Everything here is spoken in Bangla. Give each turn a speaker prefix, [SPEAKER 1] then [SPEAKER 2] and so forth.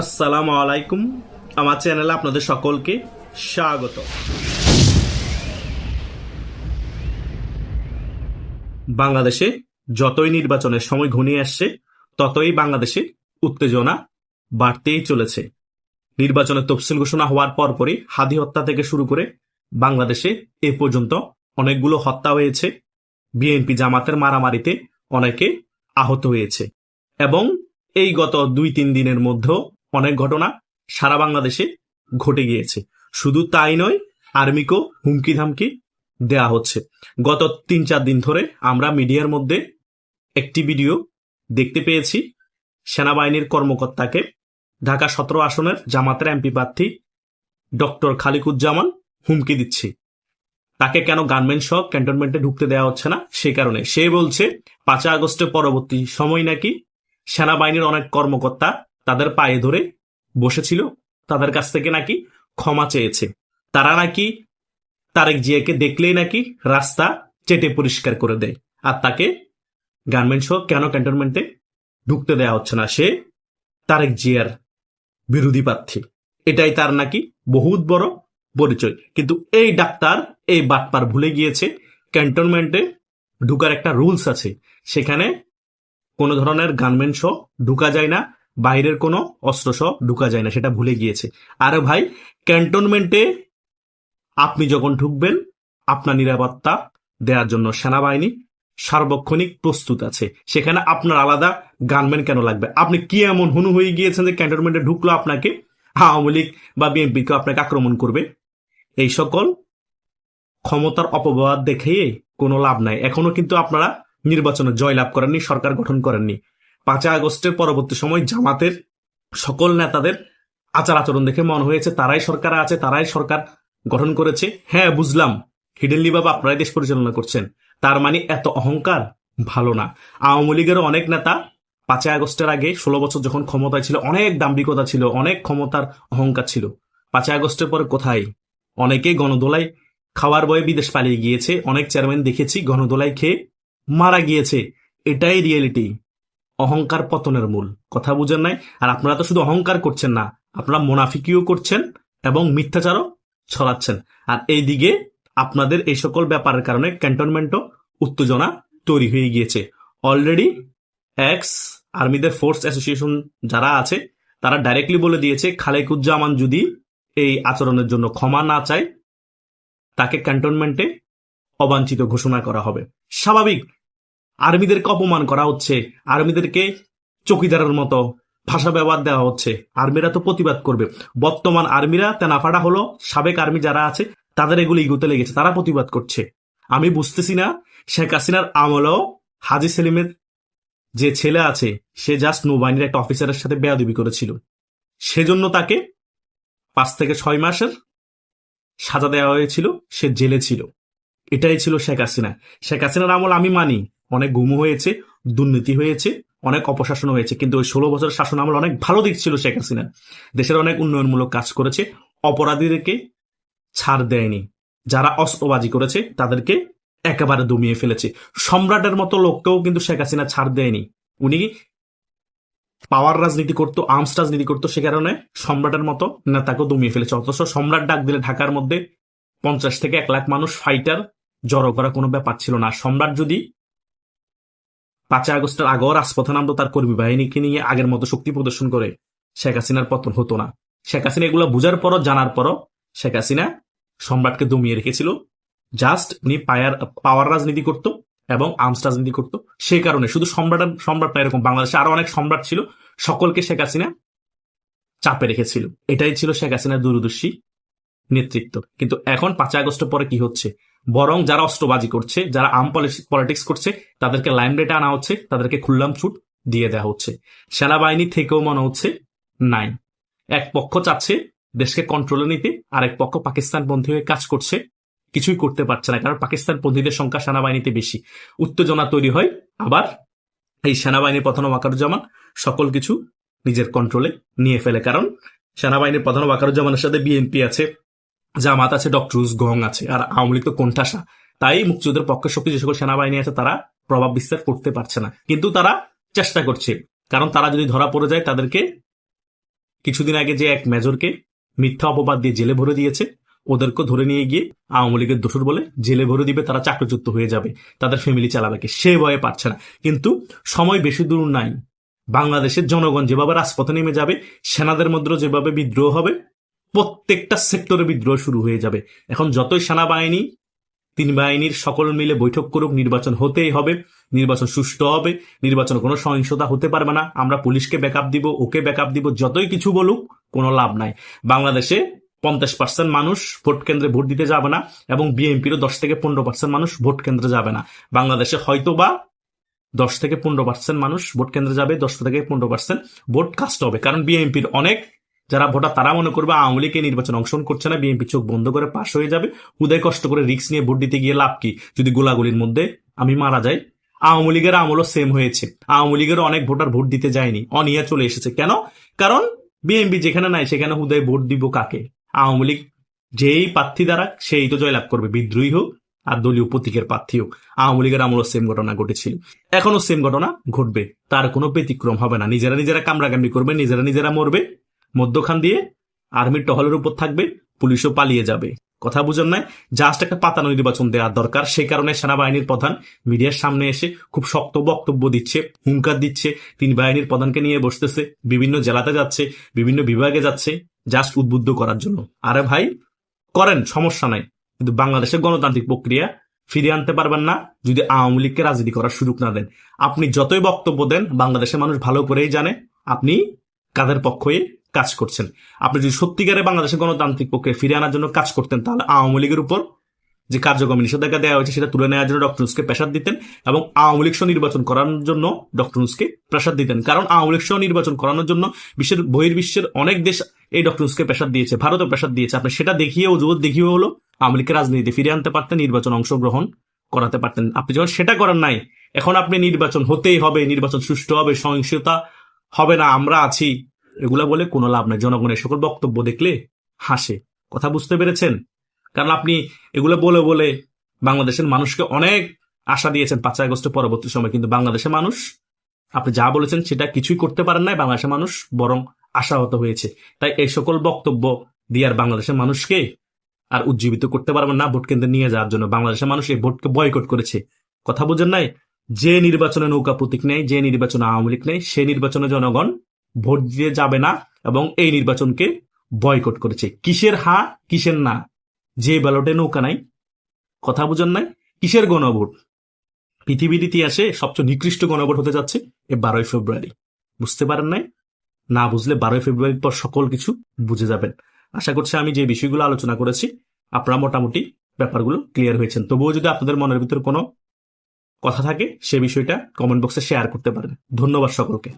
[SPEAKER 1] আসসালামু আলাইকুম। আমার চ্যানেলে আপনাদের সকলকে স্বাগত। বাংলাদেশে যতই নির্বাচনের সময় ঘনিয়ে আসছে ততই বাংলাদেশে উত্তেজনা বাড়তেই চলেছে। নির্বাচনের তফসিল ঘোষণা হওয়ার পরপরই হাদি হত্যা থেকে শুরু করে বাংলাদেশে এ পর্যন্ত অনেকগুলো হত্যা হয়েছে। বিএনপি জামাতের মারামারিতে অনেকে আহত হয়েছে এবং এই গত ২-৩ দিনের মধ্যেও অনেক ঘটনা সারা বাংলাদেশে ঘটে গিয়েছে। শুধু তাই নয়, আর্মিকেও হুমকি ধামকি দেয়া হচ্ছে। গত ৩-৪ দিন ধরে আমরা মিডিয়ার মধ্যে একটি ভিডিও দেখতে পেয়েছি। সেনাবাহিনীর কর্মকর্তাকে ঢাকা ১৭ আসনের জামাতের এমপি প্রার্থী ডক্টর খালিকুজ্জামান হুমকি দিচ্ছে। তাকে কেন গার্মেন্ট সহ ক্যান্টনমেন্টে ঢুকতে দেওয়া হচ্ছে না সে কারণে। সে বলছে ৫ আগস্টের পরবর্তী সময় নাকি সেনাবাহিনীর অনেক কর্মকর্তা তাদের পায়ে ধরে বসেছিল, তাদের কাছ থেকে নাকি ক্ষমা চেয়েছে। তারা নাকি তারেক জিয়াকে দেখলেই নাকি রাস্তা চেটে পরিষ্কার করে দেয়, আর তাকে গার্মেন্ট সহ কেন ক্যান্টনমেন্টে ঢুকতে দেওয়া হচ্ছে না। সে তারেক জিয়ার বিরোধী প্রার্থী, এটাই তার নাকি বহুত বড় পরিচয়। কিন্তু এই ডাক্তার, এই বাটপার ভুলে গিয়েছে ক্যান্টনমেন্টে ঢুকার একটা রুলস আছে। সেখানে কোনো ধরনের গার্মেন্ট সহ ঢুকা যায় না, বাইরের কোনো অস্ত্র সহ ঢুকা যায় না, সেটা ভুলে গিয়েছে। আরে ভাই, ক্যান্টনমেন্টে আপনি যখন ঢুকবেন আপনার নিরাপত্তা দেওয়ার জন্য সেনাবাহিনী সার্বক্ষণিক প্রস্তুত আছে। সেখানে আপনার আলাদা গানম্যান কেন লাগবে? আপনি কি এমন হুনু হয়ে গিয়েছেন যে ক্যান্টনমেন্টে ঢুকলো আপনাকে আওয়ামী লীগ বা বিএনপি কেউ আপনাকে আক্রমণ করবে? এই সকল ক্ষমতার অপব্যবহার দেখিয়ে কোনো লাভ নাই। এখনো কিন্তু আপনারা নির্বাচনে জয়লাভ করেননি, সরকার গঠন করেননি। ৫ আগস্টের পরবর্তী সময় জামাতের সকল নেতাদের আচার আচরণ দেখে মনে হয়েছে তারাই সরকারে আছে, তারাই সরকার গঠন করেছে। হ্যাঁ, বুঝলাম হিডেনলি বাবা আপনারাই দেশ পরিচালনা করছেন, তার মানে এত অহংকার ভালো না। আওয়ামী লীগের অনেক নেতা ৫ আগস্টের আগে ১৬ বছর যখন ক্ষমতায় ছিল অনেক দাম্ভিকতা ছিল, অনেক ক্ষমতার অহংকার ছিল। ৫ আগস্টের পরে কোথায়? অনেকেই গণদোলায় খাওয়ার বয়ে বিদেশ পালিয়ে গিয়েছে। অনেক চেয়ারম্যান দেখেছি গণদোলায় খেয়ে মারা গিয়েছে। এটাই রিয়েলিটি। অহংকার পতনের মূল, কথা বুঝেন নাই? আর আপনারা তো শুধু অহংকার করছেন না, আপনারা মুনাফিকিও করছেন এবং মিথ্যাচারও ছড়াচ্ছেন। আর এইদিকে আপনাদের এই সকল ব্যাপারের কারণে ক্যান্টনমেন্টও উত্তেজনা তৈরি হয়ে গিয়েছে। অলরেডি এক্স আর্মিদের ফোর্স অ্যাসোসিয়েশন যারা আছে তারা ডাইরেক্টলি বলে দিয়েছে খালেকুজ্জামান যদি এই আচরণের জন্য ক্ষমা না চায় তাকে ক্যান্টনমেন্টে অবাঞ্ছিত ঘোষণা করা হবে। স্বাভাবিক, আর্মিদেরকে অপমান করা হচ্ছে, আর্মিদেরকে চকিদারের মতো ভাষা ব্যবহার দেওয়া হচ্ছে, আর্মিরা তো প্রতিবাদ করবে। বর্তমান আর্মিরা তেনাফাড়া হলো, সাবেক আর্মি যারা আছে তাদের এগুলো ইগোতে লেগেছে, তারা প্রতিবাদ করছে। আমি বুঝতেছি না, শেখ হাসিনার আমলেও হাজী সেলিমের যে ছেলে আছে সে জাস্ট নৌবাহিনীর একটা অফিসারের সাথে বেয়াদবি করেছিল, সেজন্য তাকে ৫ থেকে ৬ মাসের সাজা দেওয়া হয়েছিল, সে জেলে ছিল। এটাই ছিল শেখ হাসিনা। শেখ হাসিনার আমল আমি মানি, অনেক গুম হয়েছে, দুর্নীতি হয়েছে, অনেক অপশাসন হয়েছে, কিন্তু ওই ১৬ বছরের শাসন আমল অনেক ভালো দিক ছিল শেখ হাসিনা। দেশের অনেক উন্নয়নমূলক কাজ করেছে, অপরাধীদেরকে ছাড় দেয়নি, যারা অস্ত্রবাজি করেছে তাদেরকে একেবারে দমিয়ে ফেলেছে। সম্রাটের মতো লোককেও কিন্তু শেখ হাসিনা ছাড় দেয়নি। উনি পাওয়ার রাজনীতি করতো, আর্মস রাজনীতি করতো, সে কারণে সম্রাটের মতো নেতাকেও দমিয়ে ফেলেছে। অথচ সম্রাট ডাক দিলে ঢাকার মধ্যে ৫০ থেকে ১ লাখ মানুষ ফাইটার জড়ো করা কোনো ব্যাপার ছিল না। সম্রাট যদি ৫ আগস্টের আগেও রাজপথে নামতো তার কর্মী বাহিনীকে নিয়ে আগের মতো শক্তি প্রদর্শন করে, শেখ হাসিনার পতন হতো না। শেখ হাসিনা এগুলো বুঝার পরও, জানার পরও শেখ হাসিনা সম্রাটকে দমিয়ে রেখেছিল। জাস্ট উনি পাওয়ার রাজনীতি করত এবং আর্মস রাজনীতি করত, সেই কারণে। শুধু সম্রাট না, এরকম বাংলাদেশে আরো অনেক সম্রাট ছিল, সকলকে শেখ হাসিনা চাপে রেখেছিল। এটাই ছিল শেখ হাসিনার দূরদর্শী নেতৃত্ব। কিন্তু এখন ৫ আগস্টের পরে কি হচ্ছে? বরং যারা অস্ত্রবাজি করছে, যারা আর্ম পলিটিক্স করছে তাদেরকে লাইমলাইটে আনা হচ্ছে, তাদেরকে খুল্লাম ছুট দিয়ে দেওয়া হচ্ছে। সেনাবাহিনী থেকেও মনে হচ্ছে নাই। এক পক্ষ চাচ্ছে দেশকে কন্ট্রোলে নিতে, আরেক পক্ষ পাকিস্তানপন্থী হয়ে কাজ করছে, কিছুই করতে পারছে না, কারণ পাকিস্তানপন্থীদের সংখ্যা সেনাবাহিনীতে বেশি। উত্তেজনা তৈরি হয়, আবার এই সেনাবাহিনীর প্রধান ওয়াকারুজ্জামান সকল কিছু নিজের কন্ট্রোলে নিয়ে ফেলে। কারণ সেনাবাহিনীর প্রধান ওয়াকারুজ্জামানের সাথে বিএনপি আছে, জামাত আছে, ডক্টর গং আছে, আর আওয়ামী লীগ তো কোণঠাসা। তাই মুক্তিযুদ্ধের পক্ষের শক্তি যে সকল সেনাবাহিনী আছে তারা প্রভাব বিস্তার করতে পারছে না, কিন্তু তারা চেষ্টা করছে। কারণ তারা যদি ধরা পড়ে যায় তাদেরকে কিছুদিন আগে যে এক মেজরকে মিথ্যা অপবাদ দিয়ে জেলে ভরে দিয়েছে, ওদেরকে ধরে নিয়ে গিয়ে আওয়ামী লীগের দোসর বলে জেলে ভরে দিবে, তারা চাকরিচ্যুত হয়ে যাবে, তাদের ফ্যামিলি চালাবে কে, সে ভয়ে পারছে না। কিন্তু সময় বেশি দূর নাই, বাংলাদেশের জনগণ যেভাবে রাজপথে নেমে যাবে, সেনাদের মধ্যে যেভাবে বিদ্রোহ হবে, প্রত্যেকটা সেক্টরে বিদ্রোহ শুরু হয়ে যাবে। এখন যতই সেনাবাহিনী, তিন বাহিনীর সকল মিলে বৈঠক করুক, নির্বাচন হতেই হবে, নির্বাচন সুষ্ঠু হবে, নির্বাচনে কোনো সহিংসতা হতে পারবে না, আমরা পুলিশকে ব্যাকআপ দিব, ওকে ব্যাকআপ দিব, যতই কিছু বলুক কোনো লাভ নাই। বাংলাদেশে 50% মানুষ ভোট কেন্দ্রে ভোট দিতে যাবে না, এবং বিএনপিরও 10 থেকে 15% মানুষ ভোট কেন্দ্রে যাবে না। বাংলাদেশে হয়তোবা 10 থেকে 15% মানুষ ভোট কেন্দ্রে যাবে, 10 থেকে 15% ভোট কাস্ট হবে। কারণ বিএনপির অনেক যারা ভোটার তারা মনে করবে আওয়ামী লীগ নির্বাচন অংশগ্রহণ করছে না, বিএনপি চোখ বন্ধ করে পাশ হয়ে যাবে, উদয় কষ্ট করে রিস্ক নিয়ে ভোট দিতে গিয়ে লাভ কি, যদি গোলাগুলির মধ্যে আমি মারা যাই। আওয়ামী লীগের আমলও সেম হয়েছে, আওয়ামী লীগের অনেক ভোটার ভোট দিতে যায়নি, অনিয়া চলে এসেছে। কেন? কারণ বিএনপি যেখানে নাই সেখানে হুদায় ভোট দিব কাকে? আওয়ামী লীগ যেই প্রার্থী দ্বারা সেই তো জয়লাভ করবে, বিদ্রোহী হোক আর দলীয় প্রতীকের প্রার্থী হোক। আওয়ামী লীগের আমলও সেম ঘটনা ঘটেছিল, এখনো সেম ঘটনা ঘটবে, তার কোনো ব্যতিক্রম হবে না। নিজেরা নিজেরা কামড়াকামড়ি করবে, নিজেরা নিজেরা মরবে, মধ্যখান দিয়ে আর্মির টহলের উপর থাকবে, পুলিশও পালিয়ে যাবে। কথা বুঝেন নাই? জাস্ট একটা পাতানো নির্বাচন দেওয়ার দরকার। সেই কারণে সেনাবাহিনীর প্রধান মিডিয়ার সামনে এসে খুব শক্ত বক্তব্য দিচ্ছে, হুঙ্কার দিচ্ছে, তিন বাহিনীর প্রধানকে নিয়ে বসতেছে, বিভিন্ন জেলাতে যাচ্ছে, বিভিন্ন বিভাগে যাচ্ছে, জাস্ট উদ্বুদ্ধ করার জন্য। আরে ভাই করেন, সমস্যা নাই, কিন্তু বাংলাদেশের গণতান্ত্রিক প্রক্রিয়া ফিরিয়ে আনতে পারবেন না যদি আওয়ামী লীগকে রাজনীতি করার সুযোগ না দেন। আপনি যতই বক্তব্য দেন, বাংলাদেশের মানুষ ভালো করেই জানে আপনি কাদের পক্ষে কাজ করছেন। আপনি যদি সত্যিকারে বাংলাদেশের গণতান্ত্রিক প্রক্রিয়া ফিরে আনার জন্য কাজ করতেন, তাহলে আওয়ামী লীগের উপর যে কার্যক্রম নিষেধাজ্ঞা দেওয়া হয়েছে সেটা তুলে নেওয়ার জন্য ডক্টর ইউনূসকে প্রেসার দিতেন, এবং আওয়ামী লীগ সহ নির্বাচন করানোর জন্য ডক্টর ইউনূসকে প্রেসার দিতেন। কারণ আওয়ামী লীগ সহ নির্বাচন করানোর জন্য বহির্বিশ্বের অনেক দেশ এই ডক্টর ইউনূসকে প্রেসার দিয়েছে, ভারতও প্রেসার দিয়েছে। আপনি সেটা দেখিয়ে অজুহাত দেখিয়ে হলো আওয়ামী লীগকে রাজনীতিতে ফিরে আনতে পারতেন, নির্বাচন অংশগ্রহণ করাতে পারতেন। আপনি যখন সেটা করার নাই, এখন আপনি নির্বাচন হতেই হবে, নির্বাচন সুষ্ঠু হবে, সহিংসতা হবে না, আমরা আছি, এগুলা বলে কোনো লাভ নাই। জনগণের সকল বক্তব্য দেখলে হাসে। কথা বুঝতে পেরেছেন? কারণ আপনি এগুলো বলে বলে বাংলাদেশের মানুষকে অনেক আশা দিয়েছেন 5 আগস্টের পরবর্তী সময়, কিন্তু বাংলাদেশের মানুষ আপনি যা বলেছেন সেটা কিছুই করতে পারেন নাই, বাংলাদেশের মানুষ বরং আশাহত হয়েছে। তাই এই সকল বক্তব্য দিয়ে আর বাংলাদেশের মানুষকে আর উজ্জীবিত করতে পারবেন না ভোট কেন্দ্রে নিয়ে যাওয়ার জন্য। বাংলাদেশের মানুষ এই ভোটকে বয়কট করেছে। কথা বুঝেন নাই? যে নির্বাচনে নৌকা প্রতীক নেই, যে নির্বাচনে আওয়ামী লীগ নেই, সেই নির্বাচনে জনগণ ভোট দিয়ে যাবে না, এবং এই নির্বাচনকে বয়কট করেছে। কিসের হা কিসের না? যে ব্যালটে নৌকা নাই, কথা বুঝেন নাই? কিসের গণভোট? পৃথিবীর ইতিহাসে সবচেয়ে নিকৃষ্ট গণভোট হতে যাচ্ছে এই 12ই ফেব্রুয়ারি। বুঝতে পারেন নাই? না বুঝলে 12ই ফেব্রুয়ারির পর সকল কিছু বুঝে যাবেন। আশা করছি আমি যে বিষয়গুলো আলোচনা করেছি আপনারা মোটামুটি ব্যাপারগুলো ক্লিয়ার হয়েছেন। তবুও যদি আপনাদের মনের ভিতর কোনো কথা থাকে সে বিষয়টা কমেন্ট বক্সে শেয়ার করতে পারেন। ধন্যবাদ সকলকে।